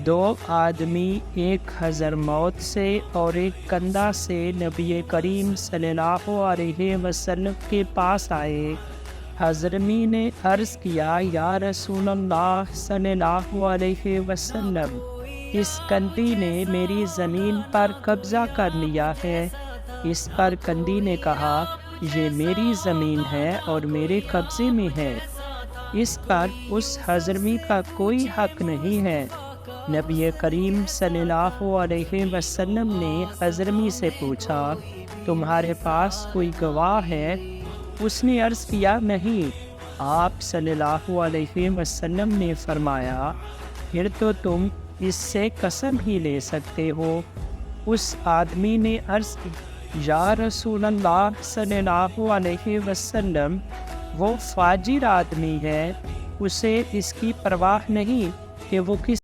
दो आदमी एक हज़रमौत से और एक कंधा से नबी करीम सल्लल्लाहु अलैहि वसल्लम के पास आए। हज़रमी ने अर्ज़ किया, या रसूलल्लाह सल्लल्लाहु अलैहि वसल्लम, इस कंधी ने मेरी ज़मीन पर कब्ज़ा कर लिया है। इस पर कंधी ने कहा, ये मेरी ज़मीन है और मेरे कब्ज़े में है, इस पर उस हज़रमी का कोई हक़ नहीं है। नबी करीम सल्लल्लाहु अलैहि वसल्लम ने हज़रमी से पूछा, तुम्हारे पास कोई गवाह है? उसने अर्ज़ किया, नहीं। आप सल्लल्लाहु अलैहि वसल्लम ने फरमाया, फिर तो तुम इससे कसम ही ले सकते हो। उस आदमी ने अर्ज़ की, या रसूलल्लाह सल्लल्लाहु अलैहि वसल्लम, वो फाजिर आदमी है, उसे इसकी परवाह नहीं कि वो किस